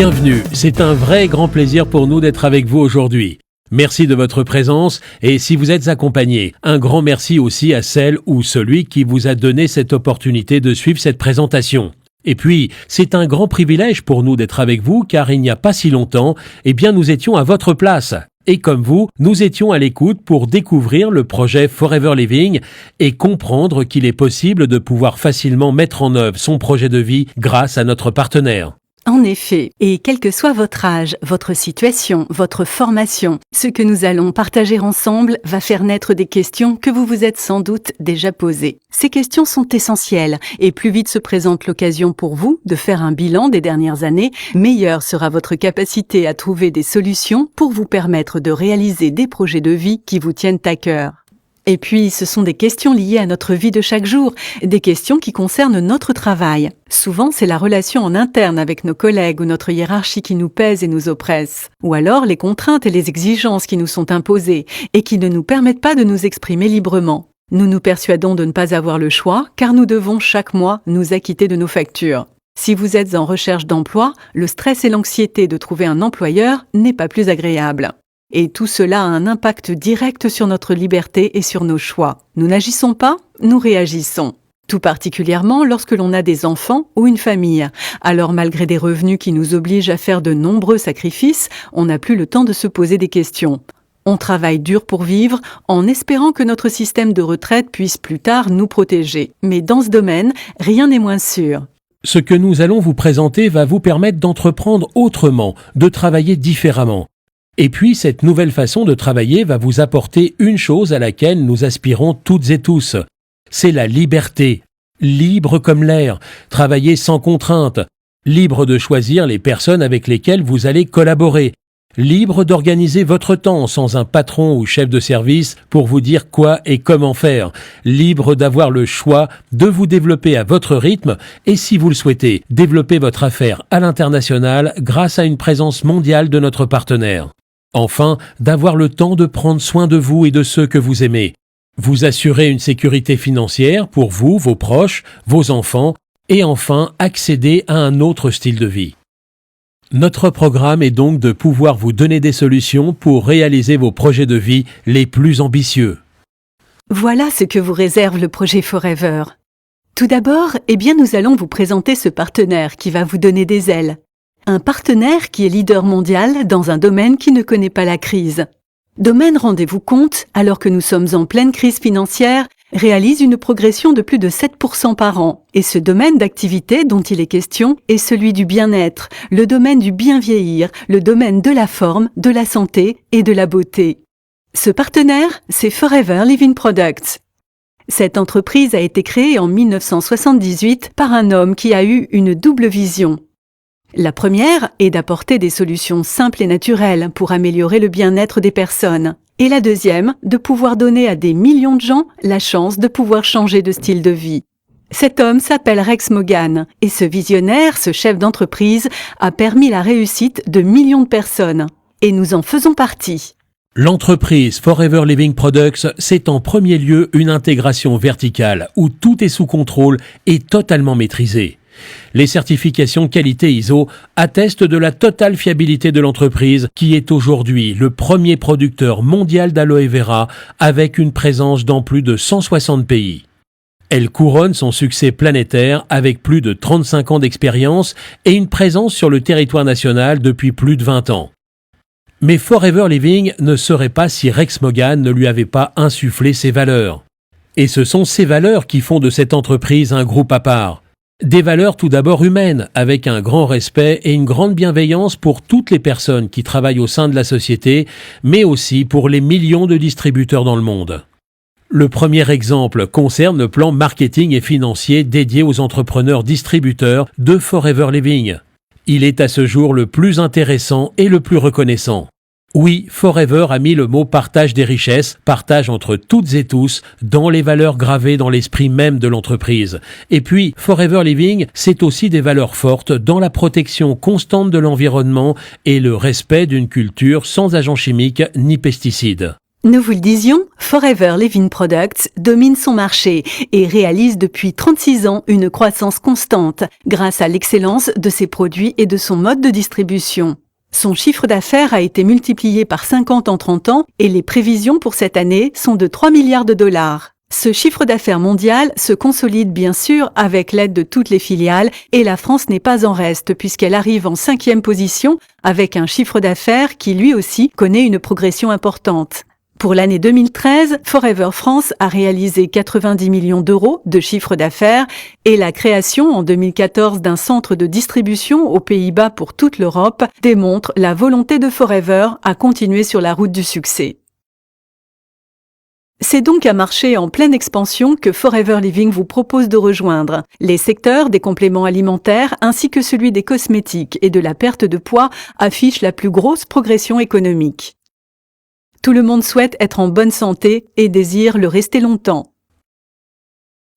Bienvenue, c'est un vrai grand plaisir pour nous d'être avec vous aujourd'hui. Merci de votre présence et si vous êtes accompagné, un grand merci aussi à celle ou celui qui vous a donné cette opportunité de suivre cette présentation. Et puis, c'est un grand privilège pour nous d'être avec vous car il n'y a pas si longtemps, nous étions à votre place. Et comme vous, nous étions à l'écoute pour découvrir le projet Forever Living et comprendre qu'il est possible de pouvoir facilement mettre en œuvre son projet de vie grâce à notre partenaire. En effet, et quel que soit votre âge, votre situation, votre formation, ce que nous allons partager ensemble va faire naître des questions que vous vous êtes sans doute déjà posées. Ces questions sont essentielles et plus vite se présente l'occasion pour vous de faire un bilan des dernières années, meilleure sera votre capacité à trouver des solutions pour vous permettre de réaliser des projets de vie qui vous tiennent à cœur. Et puis, ce sont des questions liées à notre vie de chaque jour, des questions qui concernent notre travail. Souvent, c'est la relation en interne avec nos collègues ou notre hiérarchie qui nous pèse et nous oppresse. Ou alors, les contraintes et les exigences qui nous sont imposées et qui ne nous permettent pas de nous exprimer librement. Nous nous persuadons de ne pas avoir le choix, car nous devons chaque mois nous acquitter de nos factures. Si vous êtes en recherche d'emploi, le stress et l'anxiété de trouver un employeur n'est pas plus agréable. Et tout cela a un impact direct sur notre liberté et sur nos choix. Nous n'agissons pas, nous réagissons. Tout particulièrement lorsque l'on a des enfants ou une famille. Alors malgré des revenus qui nous obligent à faire de nombreux sacrifices, on n'a plus le temps de se poser des questions. On travaille dur pour vivre en espérant que notre système de retraite puisse plus tard nous protéger. Mais dans ce domaine, rien n'est moins sûr. Ce que nous allons vous présenter va vous permettre d'entreprendre autrement, de travailler différemment. Et puis, cette nouvelle façon de travailler va vous apporter une chose à laquelle nous aspirons toutes et tous. C'est la liberté. Libre comme l'air. Travailler sans contrainte. Libre de choisir les personnes avec lesquelles vous allez collaborer. Libre d'organiser votre temps sans un patron ou chef de service pour vous dire quoi et comment faire. Libre d'avoir le choix de vous développer à votre rythme et si vous le souhaitez, développer votre affaire à l'international grâce à une présence mondiale de notre partenaire. Enfin, d'avoir le temps de prendre soin de vous et de ceux que vous aimez. Vous assurer une sécurité financière pour vous, vos proches, vos enfants, et enfin accéder à un autre style de vie. Notre programme est donc de pouvoir vous donner des solutions pour réaliser vos projets de vie les plus ambitieux. Voilà ce que vous réserve le projet Forever. Tout d'abord, nous allons vous présenter ce partenaire qui va vous donner des ailes. Un partenaire qui est leader mondial dans un domaine qui ne connaît pas la crise. Domaine, rendez-vous compte, alors que nous sommes en pleine crise financière, réalise une progression de plus de 7% par an. Et ce domaine d'activité dont il est question est celui du bien-être, le domaine du bien vieillir, le domaine de la forme, de la santé et de la beauté. Ce partenaire, c'est Forever Living Products. Cette entreprise a été créée en 1978 par un homme qui a eu une double vision. La première est d'apporter des solutions simples et naturelles pour améliorer le bien-être des personnes. Et la deuxième, de pouvoir donner à des millions de gens la chance de pouvoir changer de style de vie. Cet homme s'appelle Rex Mogan et ce visionnaire, ce chef d'entreprise, a permis la réussite de millions de personnes. Et nous en faisons partie. L'entreprise Forever Living Products, c'est en premier lieu une intégration verticale où tout est sous contrôle et totalement maîtrisé. Les certifications qualité ISO attestent de la totale fiabilité de l'entreprise qui est aujourd'hui le premier producteur mondial d'aloe vera avec une présence dans plus de 160 pays. Elle couronne son succès planétaire avec plus de 35 ans d'expérience et une présence sur le territoire national depuis plus de 20 ans. Mais Forever Living ne serait pas si Rex Mogan ne lui avait pas insufflé ses valeurs. Et ce sont ces valeurs qui font de cette entreprise un groupe à part. Des valeurs tout d'abord humaines, avec un grand respect et une grande bienveillance pour toutes les personnes qui travaillent au sein de la société, mais aussi pour les millions de distributeurs dans le monde. Le premier exemple concerne le plan marketing et financier dédié aux entrepreneurs distributeurs de Forever Living. Il est à ce jour le plus intéressant et le plus reconnaissant. Oui, Forever a mis le mot partage des richesses, partage entre toutes et tous, dans les valeurs gravées dans l'esprit même de l'entreprise. Et puis, Forever Living, c'est aussi des valeurs fortes dans la protection constante de l'environnement et le respect d'une culture sans agents chimiques ni pesticides. Nous vous le disions, Forever Living Products domine son marché et réalise depuis 36 ans une croissance constante grâce à l'excellence de ses produits et de son mode de distribution. Son chiffre d'affaires a été multiplié par 50 en 30 ans et les prévisions pour cette année sont de 3 milliards de dollars. Ce chiffre d'affaires mondial se consolide bien sûr avec l'aide de toutes les filiales et la France n'est pas en reste puisqu'elle arrive en 5e position avec un chiffre d'affaires qui lui aussi connaît une progression importante. Pour l'année 2013, Forever France a réalisé 90 millions d'euros de chiffre d'affaires et la création en 2014 d'un centre de distribution aux Pays-Bas pour toute l'Europe démontre la volonté de Forever à continuer sur la route du succès. C'est donc un marché en pleine expansion que Forever Living vous propose de rejoindre. Les secteurs des compléments alimentaires ainsi que celui des cosmétiques et de la perte de poids affichent la plus grosse progression économique. Tout le monde souhaite être en bonne santé et désire le rester longtemps.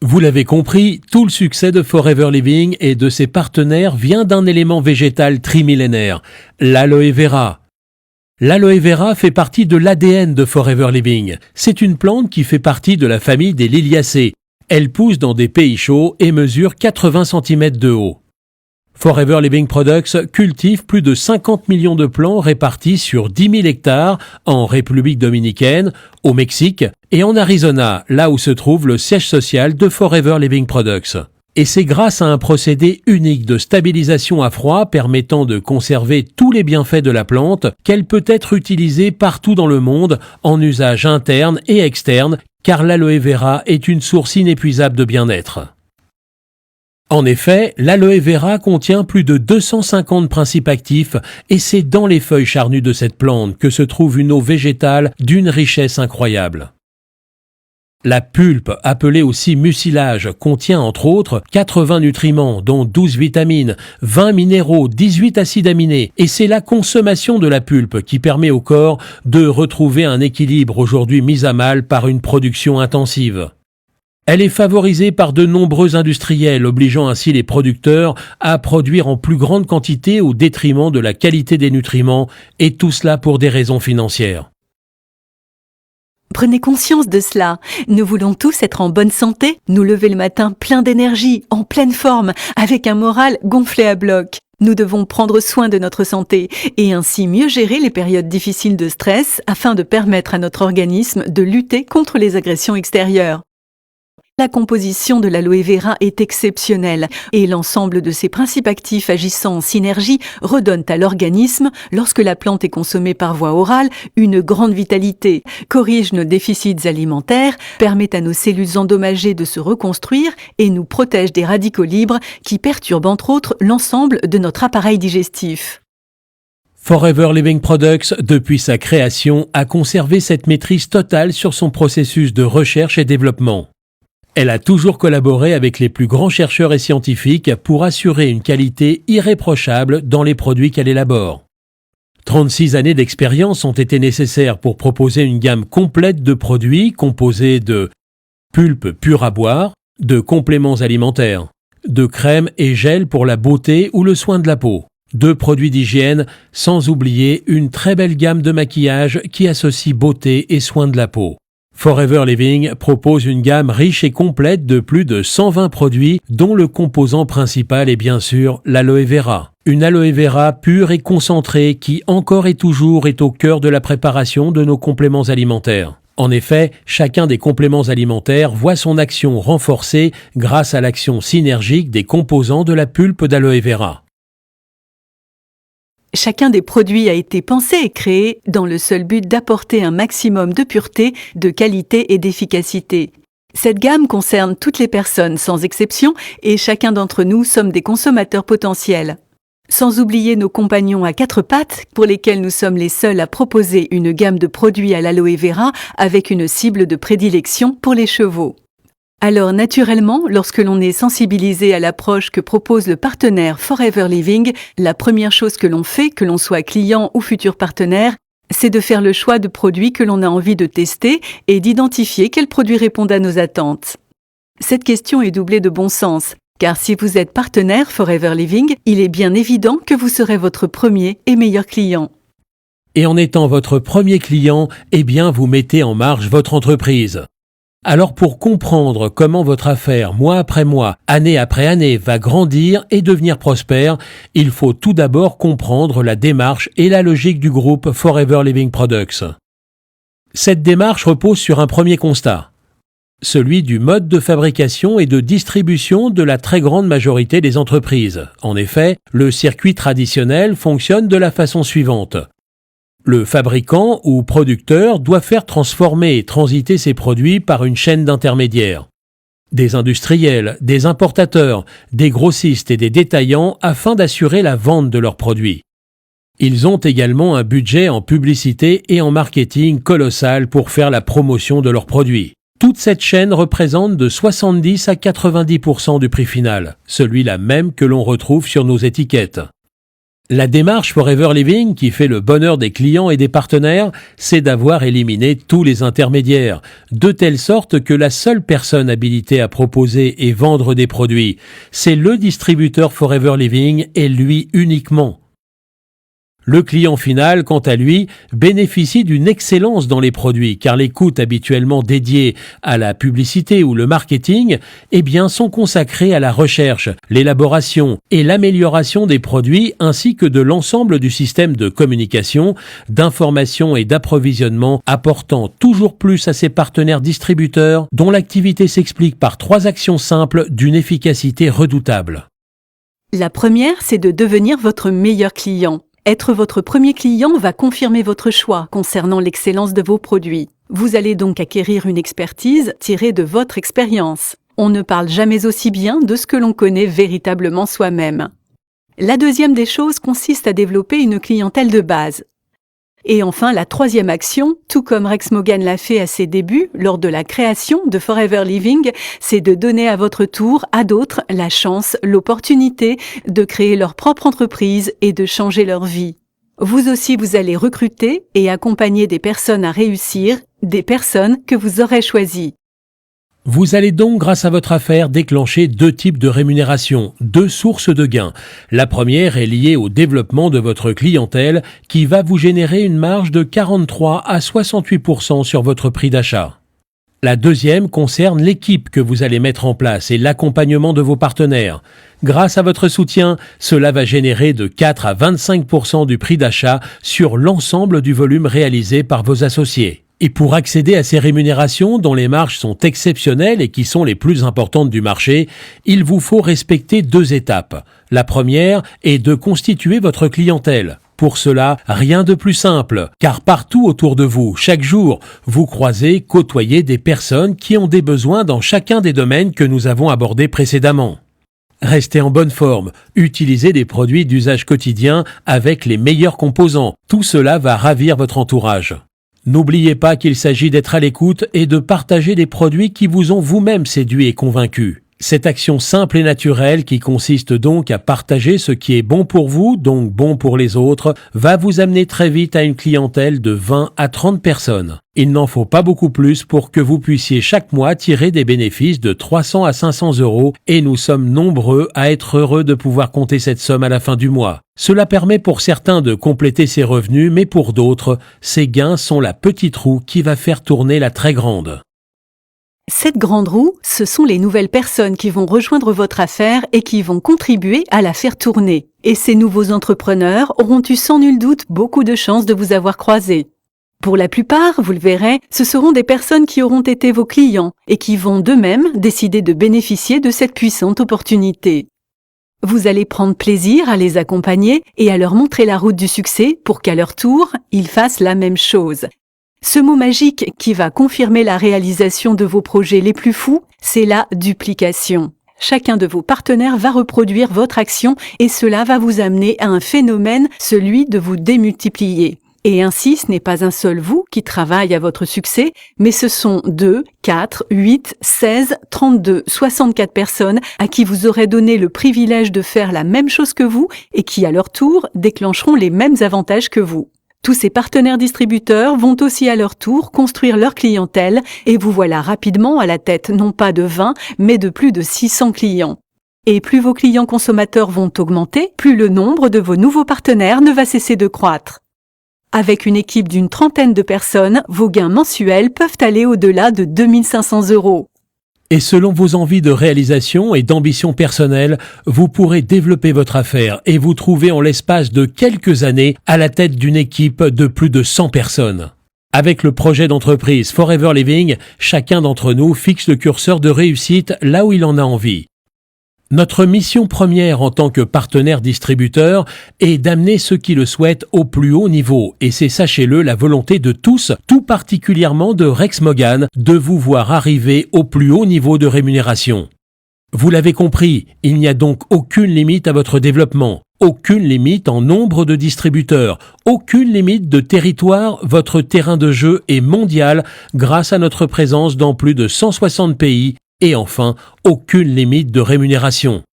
Vous l'avez compris, tout le succès de Forever Living et de ses partenaires vient d'un élément végétal trimillénaire, l'aloe vera. L'aloe vera fait partie de l'ADN de Forever Living. C'est une plante qui fait partie de la famille des liliacées. Elle pousse dans des pays chauds et mesure 80 cm de haut. Forever Living Products cultive plus de 50 millions de plants répartis sur 10 000 hectares en République dominicaine, au Mexique et en Arizona, là où se trouve le siège social de Forever Living Products. Et c'est grâce à un procédé unique de stabilisation à froid permettant de conserver tous les bienfaits de la plante qu'elle peut être utilisée partout dans le monde en usage interne et externe, car l'aloe vera est une source inépuisable de bien-être. En effet, l'aloe vera contient plus de 250 principes actifs et c'est dans les feuilles charnues de cette plante que se trouve une eau végétale d'une richesse incroyable. La pulpe, appelée aussi mucilage, contient entre autres 80 nutriments, dont 12 vitamines, 20 minéraux, 18 acides aminés, et c'est la consommation de la pulpe qui permet au corps de retrouver un équilibre aujourd'hui mis à mal par une production intensive. Elle est favorisée par de nombreux industriels, obligeant ainsi les producteurs à produire en plus grande quantité au détriment de la qualité des nutriments, et tout cela pour des raisons financières. Prenez conscience de cela. Nous voulons tous être en bonne santé, nous lever le matin plein d'énergie, en pleine forme, avec un moral gonflé à bloc. Nous devons prendre soin de notre santé et ainsi mieux gérer les périodes difficiles de stress afin de permettre à notre organisme de lutter contre les agressions extérieures. La composition de l'aloe vera est exceptionnelle et l'ensemble de ses principes actifs agissant en synergie redonnent à l'organisme, lorsque la plante est consommée par voie orale, une grande vitalité, corrige nos déficits alimentaires, permet à nos cellules endommagées de se reconstruire et nous protège des radicaux libres qui perturbent entre autres l'ensemble de notre appareil digestif. Forever Living Products, depuis sa création, a conservé cette maîtrise totale sur son processus de recherche et développement. Elle a toujours collaboré avec les plus grands chercheurs et scientifiques pour assurer une qualité irréprochable dans les produits qu'elle élabore. 36 années d'expérience ont été nécessaires pour proposer une gamme complète de produits composés de pulpe pure à boire, de compléments alimentaires, de crèmes et gels pour la beauté ou le soin de la peau, de produits d'hygiène, sans oublier une très belle gamme de maquillage qui associe beauté et soin de la peau. Forever Living propose une gamme riche et complète de plus de 120 produits dont le composant principal est bien sûr l'aloe vera. Une aloe vera pure et concentrée qui encore et toujours est au cœur de la préparation de nos compléments alimentaires. En effet, chacun des compléments alimentaires voit son action renforcée grâce à l'action synergique des composants de la pulpe d'aloe vera. Chacun des produits a été pensé et créé dans le seul but d'apporter un maximum de pureté, de qualité et d'efficacité. Cette gamme concerne toutes les personnes sans exception et chacun d'entre nous sommes des consommateurs potentiels. Sans oublier nos compagnons à quatre pattes pour lesquels nous sommes les seuls à proposer une gamme de produits à l'aloe vera avec une cible de prédilection pour les chevaux. Alors naturellement, lorsque l'on est sensibilisé à l'approche que propose le partenaire Forever Living, la première chose que l'on fait, que l'on soit client ou futur partenaire, c'est de faire le choix de produits que l'on a envie de tester et d'identifier quels produits répondent à nos attentes. Cette question est doublée de bon sens, car si vous êtes partenaire Forever Living, il est bien évident que vous serez votre premier et meilleur client. Et en étant votre premier client, eh bien vous mettez en marche votre entreprise. Alors pour comprendre comment votre affaire, mois après mois, année après année, va grandir et devenir prospère, il faut tout d'abord comprendre la démarche et la logique du groupe Forever Living Products. Cette démarche repose sur un premier constat, celui du mode de fabrication et de distribution de la très grande majorité des entreprises. En effet, le circuit traditionnel fonctionne de la façon suivante. Le fabricant ou producteur doit faire transformer et transiter ses produits par une chaîne d'intermédiaires. Des industriels, des importateurs, des grossistes et des détaillants afin d'assurer la vente de leurs produits. Ils ont également un budget en publicité et en marketing colossal pour faire la promotion de leurs produits. Toute cette chaîne représente de 70 à 90% du prix final, celui-là même que l'on retrouve sur nos étiquettes. La démarche Forever Living qui fait le bonheur des clients et des partenaires, c'est d'avoir éliminé tous les intermédiaires, de telle sorte que la seule personne habilitée à proposer et vendre des produits, c'est le distributeur Forever Living et lui uniquement. Le client final, quant à lui, bénéficie d'une excellence dans les produits car les coûts habituellement dédiés à la publicité ou le marketing, eh bien, sont consacrés à la recherche, l'élaboration et l'amélioration des produits ainsi que de l'ensemble du système de communication, d'information et d'approvisionnement apportant toujours plus à ses partenaires distributeurs dont l'activité s'explique par 3 actions simples d'une efficacité redoutable. La première, c'est de devenir votre meilleur client. Être votre premier client va confirmer votre choix concernant l'excellence de vos produits. Vous allez donc acquérir une expertise tirée de votre expérience. On ne parle jamais aussi bien de ce que l'on connaît véritablement soi-même. La deuxième des choses consiste à développer une clientèle de base. Et enfin, la troisième action, tout comme Rex Mogan l'a fait à ses débuts, lors de la création de Forever Living, c'est de donner à votre tour à d'autres la chance, l'opportunité de créer leur propre entreprise et de changer leur vie. Vous aussi, vous allez recruter et accompagner des personnes à réussir, des personnes que vous aurez choisies. Vous allez donc, grâce à votre affaire, déclencher 2 types de rémunération, 2 sources de gains. La première est liée au développement de votre clientèle qui va vous générer une marge de 43 à 68% sur votre prix d'achat. La deuxième concerne l'équipe que vous allez mettre en place et l'accompagnement de vos partenaires. Grâce à votre soutien, cela va générer de 4 à 25% du prix d'achat sur l'ensemble du volume réalisé par vos associés. Et pour accéder à ces rémunérations dont les marges sont exceptionnelles et qui sont les plus importantes du marché, il vous faut respecter 2 étapes. La première est de constituer votre clientèle. Pour cela, rien de plus simple, car partout autour de vous, chaque jour, vous croisez, côtoyez des personnes qui ont des besoins dans chacun des domaines que nous avons abordés précédemment. Restez en bonne forme, utilisez des produits d'usage quotidien avec les meilleurs composants. Tout cela va ravir votre entourage. N'oubliez pas qu'il s'agit d'être à l'écoute et de partager des produits qui vous ont vous-même séduit et convaincu. Cette action simple et naturelle qui consiste donc à partager ce qui est bon pour vous, donc bon pour les autres, va vous amener très vite à une clientèle de 20 à 30 personnes. Il n'en faut pas beaucoup plus pour que vous puissiez chaque mois tirer des bénéfices de 300 à 500 € et nous sommes nombreux à être heureux de pouvoir compter cette somme à la fin du mois. Cela permet pour certains de compléter ses revenus, mais pour d'autres, ces gains sont la petite roue qui va faire tourner la très grande. Cette grande roue, ce sont les nouvelles personnes qui vont rejoindre votre affaire et qui vont contribuer à la faire tourner. Et ces nouveaux entrepreneurs auront eu sans nul doute beaucoup de chances de vous avoir croisé. Pour la plupart, vous le verrez, ce seront des personnes qui auront été vos clients et qui vont d'eux-mêmes décider de bénéficier de cette puissante opportunité. Vous allez prendre plaisir à les accompagner et à leur montrer la route du succès pour qu'à leur tour, ils fassent la même chose. Ce mot magique qui va confirmer la réalisation de vos projets les plus fous, c'est la duplication. Chacun de vos partenaires va reproduire votre action et cela va vous amener à un phénomène, celui de vous démultiplier. Et ainsi, ce n'est pas un seul vous qui travaille à votre succès, mais ce sont 2, 4, 8, 16, 32, 64 personnes à qui vous aurez donné le privilège de faire la même chose que vous et qui, à leur tour, déclencheront les mêmes avantages que vous. Tous ces partenaires distributeurs vont aussi à leur tour construire leur clientèle et vous voilà rapidement à la tête non pas de 20, mais de plus de 600 clients. Et plus vos clients consommateurs vont augmenter, plus le nombre de vos nouveaux partenaires ne va cesser de croître. Avec une équipe d'une 30aine de personnes, vos gains mensuels peuvent aller au-delà de 2 500 €. Et selon vos envies de réalisation et d'ambition personnelle, vous pourrez développer votre affaire et vous trouver en l'espace de quelques années à la tête d'une équipe de plus de 100 personnes. Avec le projet d'entreprise Forever Living, chacun d'entre nous fixe le curseur de réussite là où il en a envie. Notre mission première en tant que partenaire distributeur est d'amener ceux qui le souhaitent au plus haut niveau et c'est, sachez-le, la volonté de tous, tout particulièrement de Rex Morgan, de vous voir arriver au plus haut niveau de rémunération. Vous l'avez compris, il n'y a donc aucune limite à votre développement, aucune limite en nombre de distributeurs, aucune limite de territoire, votre terrain de jeu est mondial grâce à notre présence dans plus de 160 pays. Et enfin, aucune limite de rémunération.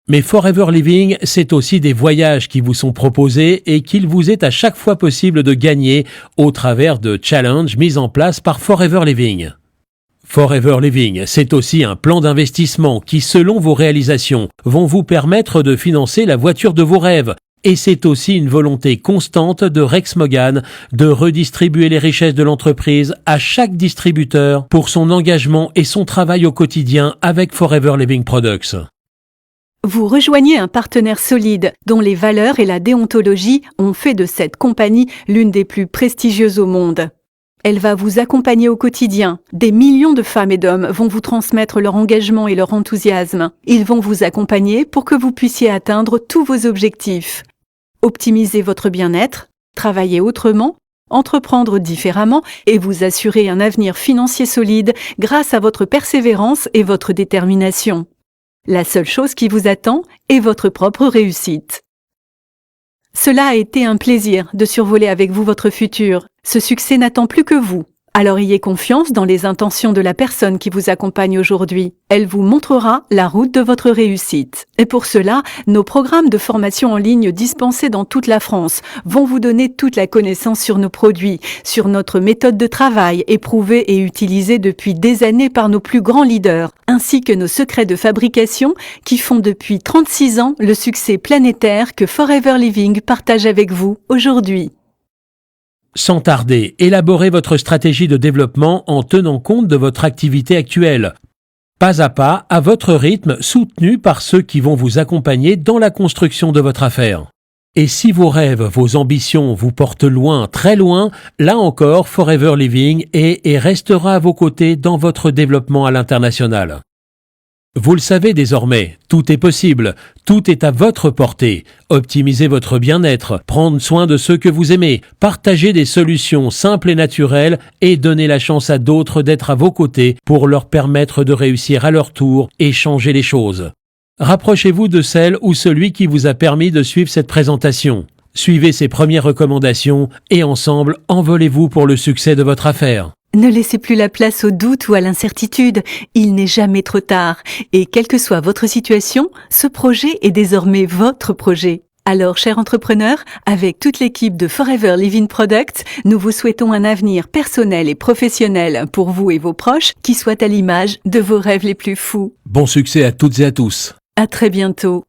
Mais Forever Living, c'est aussi des voyages qui vous sont proposés et qu'il vous est à chaque fois possible de gagner au travers de challenges mis en place par Forever Living. Forever Living, c'est aussi un plan d'investissement qui, selon vos réalisations, vont vous permettre de financer la voiture de vos rêves. Et c'est aussi une volonté constante de Rex Morgan de redistribuer les richesses de l'entreprise à chaque distributeur pour son engagement et son travail au quotidien avec Forever Living Products. Vous rejoignez un partenaire solide dont les valeurs et la déontologie ont fait de cette compagnie l'une des plus prestigieuses au monde. Elle va vous accompagner au quotidien. Des millions de femmes et d'hommes vont vous transmettre leur engagement et leur enthousiasme. Ils vont vous accompagner pour que vous puissiez atteindre tous vos objectifs. Optimiser votre bien-être, travailler autrement, entreprendre différemment et vous assurer un avenir financier solide grâce à votre persévérance et votre détermination. La seule chose qui vous attend est votre propre réussite. Cela a été un plaisir de survoler avec vous votre futur. Ce succès n'attend plus que vous. Alors ayez confiance dans les intentions de la personne qui vous accompagne aujourd'hui. Elle vous montrera la route de votre réussite. Et pour cela, nos programmes de formation en ligne dispensés dans toute la France vont vous donner toute la connaissance sur nos produits, sur notre méthode de travail éprouvée et utilisée depuis des années par nos plus grands leaders, ainsi que nos secrets de fabrication qui font depuis 36 ans le succès planétaire que Forever Living partage avec vous aujourd'hui. Sans tarder, élaborez votre stratégie de développement en tenant compte de votre activité actuelle. Pas à votre rythme, soutenu par ceux qui vont vous accompagner dans la construction de votre affaire. Et si vos rêves, vos ambitions vous portent loin, très loin, là encore, Forever Living est et restera à vos côtés dans votre développement à l'international. Vous le savez désormais, tout est possible, tout est à votre portée. Optimisez votre bien-être, prendre soin de ceux que vous aimez, partager des solutions simples et naturelles et donner la chance à d'autres d'être à vos côtés pour leur permettre de réussir à leur tour et changer les choses. Rapprochez-vous de celle ou celui qui vous a permis de suivre cette présentation. Suivez ses premières recommandations et ensemble, envolez-vous pour le succès de votre affaire. Ne laissez plus la place au doute ou à l'incertitude, il n'est jamais trop tard. Et quelle que soit votre situation, ce projet est désormais votre projet. Alors, chers entrepreneurs, avec toute l'équipe de Forever Living Products, nous vous souhaitons un avenir personnel et professionnel pour vous et vos proches qui soit à l'image de vos rêves les plus fous. Bon succès à toutes et à tous. À très bientôt.